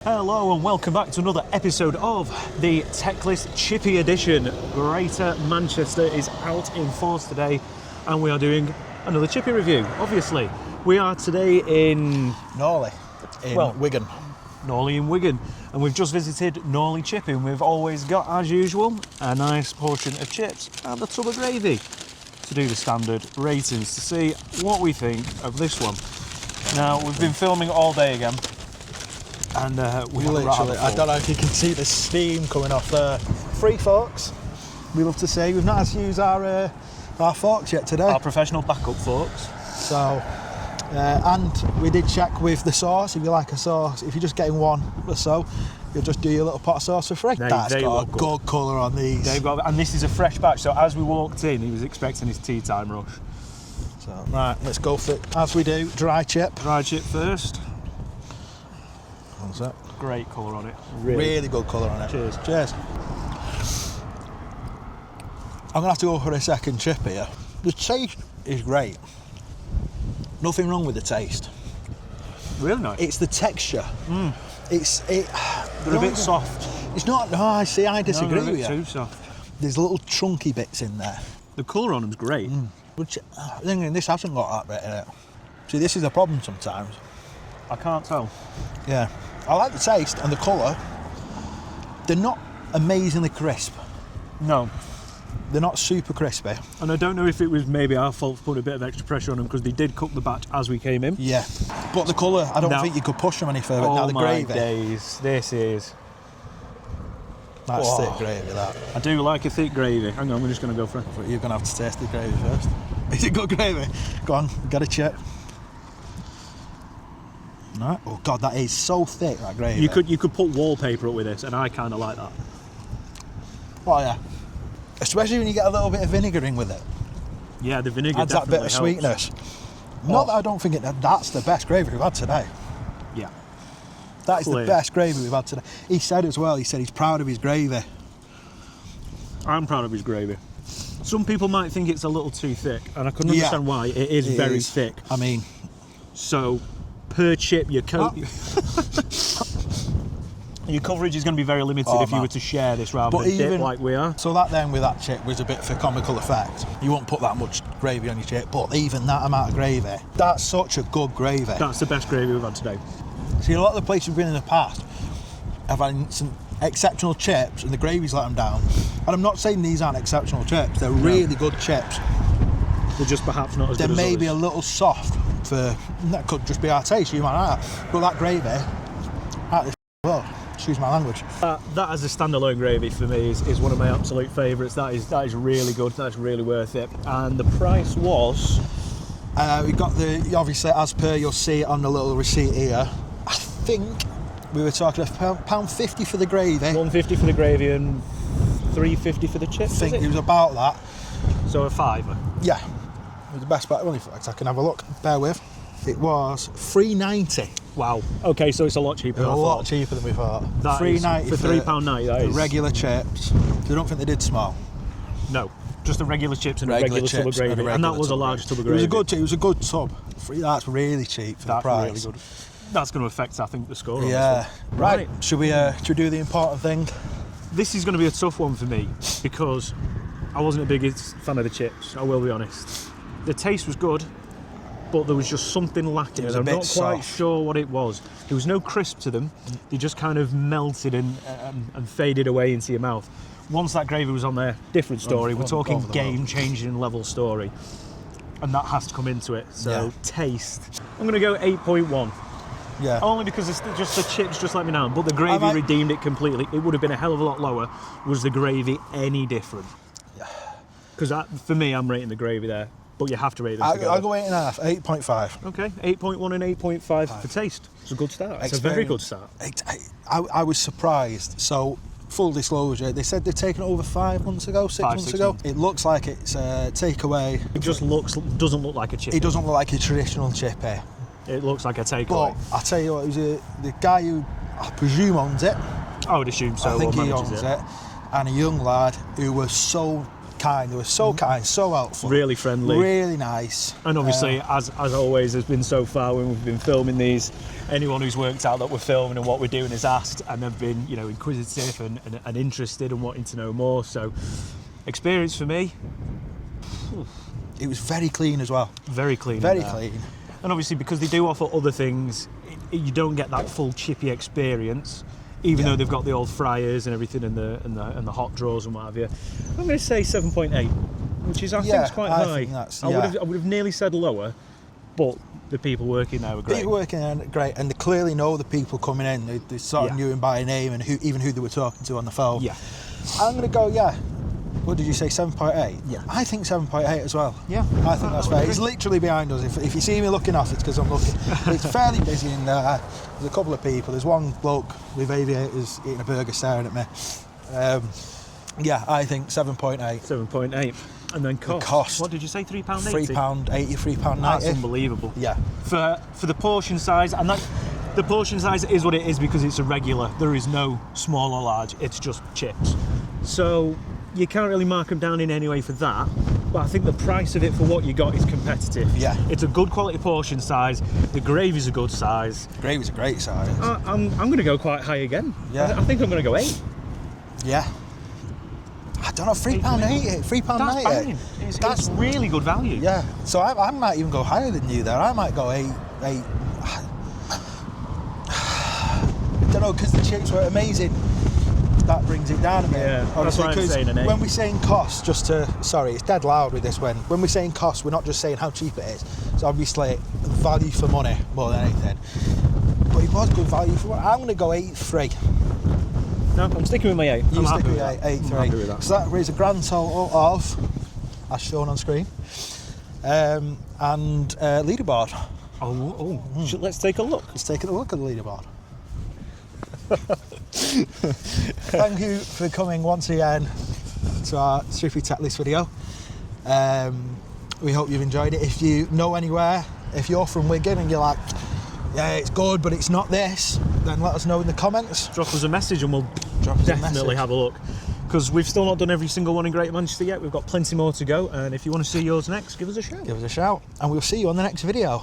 Hello and welcome back to another episode of the T.E.C List Chippy edition. Greater Manchester is out in force today and we are doing another chippy review. Obviously, we are today in Norley, Wigan. Norley in Wigan, and we've just visited Norley Chippy and we've always got, as usual, a nice portion of chips and a tub of gravy to do the standard ratings to see what we think of this one. Now, we've been filming all day again. And we literally, I don't know if you can see the steam coming off there. Free forks, we love to say. We've not had to use our forks yet today. Our professional backup forks. So, and we did check with the sauce. If you like a sauce, if you're just getting one or so, you'll just do your little pot of sauce for free. That's got a good colour on these. They've got, and this is a fresh batch. So as we walked in, he was expecting his tea time rush. So, right, let's go for it. As we do, dry chip. Dry chip first. What's that? Great colour on it. Really good colour on it. Cheers. Cheers. I'm going to have to go for a second chip here. The taste is great. Nothing wrong with the taste. Really nice. It's the texture. They're a bit soft. It's not. No, I see. I disagree with you. Too soft. There's little chunky bits in there. The colour on them's great. Which this hasn't got that bit in it. See, this is a problem sometimes. I can't tell. Yeah. I like the taste and the colour. They're not amazingly crisp. No. They're not super crispy. And I don't know if it was maybe our fault for putting a bit of extra pressure on them because they did cook the batch as we came in. Yeah. But the colour, I don't think you could push them any further. Now the gravy. Oh my days. This is... That's thick gravy, that. I do like a thick gravy. Hang on, we're just going to go for it. But you're going to have to taste the gravy first. Is it good gravy? Go on, get a chip. Right. Oh God, that is so thick, that gravy. You could put wallpaper up with this, and I kind of like that. Oh yeah, especially when you get a little bit of vinegar in with it. Yeah, the vinegar adds that bit of sweetness. Not that I don't think that's the best gravy we've had today. Yeah, that is the best gravy we've had today. He said as well. He said he's proud of his gravy. I'm proud of his gravy. Some people might think it's a little too thick, and I can understand why. It is very thick. I mean, so. Per chip, your coverage is going to be very limited if you were to share this rather than dip like we are. So that then with that chip was a bit for comical effect. You won't put that much gravy on your chip, but even that amount of gravy, that's such a good gravy. That's the best gravy we've had today. See, a lot of the places we've been in the past have had some exceptional chips and the gravy's let them down. And I'm not saying these aren't exceptional chips, they're really good chips. They're just perhaps not as good as They're maybe a little soft for, that could just be our taste, you might not. But that gravy, out of this world, excuse my language. That as a standalone gravy for me is one of my absolute favourites. That is really good, that's really worth it. And the price was? We got obviously as per you'll see on the little receipt here, I think we were talking £1.50 for the gravy. £1.50 for the gravy and £3.50 for the chips. I think it was about that. So a fiver? Yeah. It was the best part. Well, in fact, I can have a look. Bear with. It was £3.90. Wow. Okay, so it's a lot cheaper. A lot cheaper than we thought. £3.90 for £3.90. That is regular chips. I don't think they did small. No, just the regular chips and a regular tub of gravy, and that was a large tub of gravy. It was a good tub. That's really cheap for the price. Really good. That's going to affect, I think, the score. Yeah. Right. Should we do the important thing? This is going to be a tough one for me because I wasn't the biggest fan of the chips. I will be honest. The taste was good, but there was just something lacking. I'm not quite sure what it was. There was no crisp to them. They just kind of melted and faded away into your mouth. Once that gravy was on there, different story. We're talking game-changing level story. And that has to come into it. So, taste. I'm going to go 8.1. Yeah. Only because it's just the chips just let me down. But the gravy redeemed it completely. It would have been a hell of a lot lower. Was the gravy any different? Yeah. Because for me, I'm rating the gravy there. But you have to rate them together. I'll go 8.5, 8.5. Okay, 8.1 and 8.5 for taste. It's a good start. It's a very good start. I was surprised. So, full disclosure, they said they'd taken it over 5 months ago, 6 months ago. It looks like it's a takeaway. It just doesn't look like a chippy. It doesn't look like a traditional chippy. It looks like a takeaway. But I tell you what, it was the guy who I presume owns it. I would assume so. I think he owns it. And a young lad who was so kind. They were so kind, so helpful. Really friendly. Really nice. And obviously, as always, has been so far when we've been filming these, anyone who's worked out that we're filming and what we're doing is asked, and they've been, you know, inquisitive and interested and wanting to know more. So, experience for me. It was very clean as well. Very clean. Very clean. And obviously, because they do offer other things, you don't get that full chippy experience. Even though they've got the old fryers and everything and the hot drawers and what have you. I'm going to say 7.8, which is I think is quite high. I would have nearly said lower, but the people working there were great. People working there were great, and they clearly know the people coming in. They sort of knew him by name and even who they were talking to on the phone. Yeah. I'm going to go, what did you say, 7.8? Yeah. I think 7.8 as well. Yeah. I think that's fair. He's literally behind us. If you see me looking off, it's because I'm looking. It's fairly busy in there. There's a couple of people. There's one bloke with aviators eating a burger staring at me. I think 7.8. 7.8. And then cost. What did you say, £3.80? £3.80, £3.90. That's unbelievable. Yeah. For the portion size, and the portion size is what it is because it's a regular. There is no small or large. It's just chips. So you can't really mark them down in any way for that, but I think the price of it for what you got is competitive. Yeah. It's a good quality portion size, the gravy's a good size. Gravy's a great size. I'm going to go quite high again. Yeah. I think I'm going to go 8. Yeah. I don't know, £3.80, £3.90. That's really good value. Yeah, so I might even go higher than you there. I might go 8. I don't know, because the chips were amazing. That brings it down a bit. Yeah, that's why I'm saying an 8. When we're saying cost, it's dead loud with this when we're saying cost, we're not just saying how cheap it is. It's obviously value for money more than anything. But it was good value for money. I'm going to go 8.3. No, I'm sticking with my 8. You stick with 8.3. So that is a grand total of, as shown on screen, and leaderboard. Let's take a look. Let's take a look at the leaderboard. Thank you for coming once again to our TEC List video. We hope you've enjoyed it. If you know anywhere, if you're from Wigan and you're like, yeah, it's good, but it's not this, then let us know in the comments. Drop us a message and we'll definitely have a look. Because we've still not done every single one in Greater Manchester yet. We've got plenty more to go. And if you want to see yours next, give us a shout. Give us a shout. And we'll see you on the next video.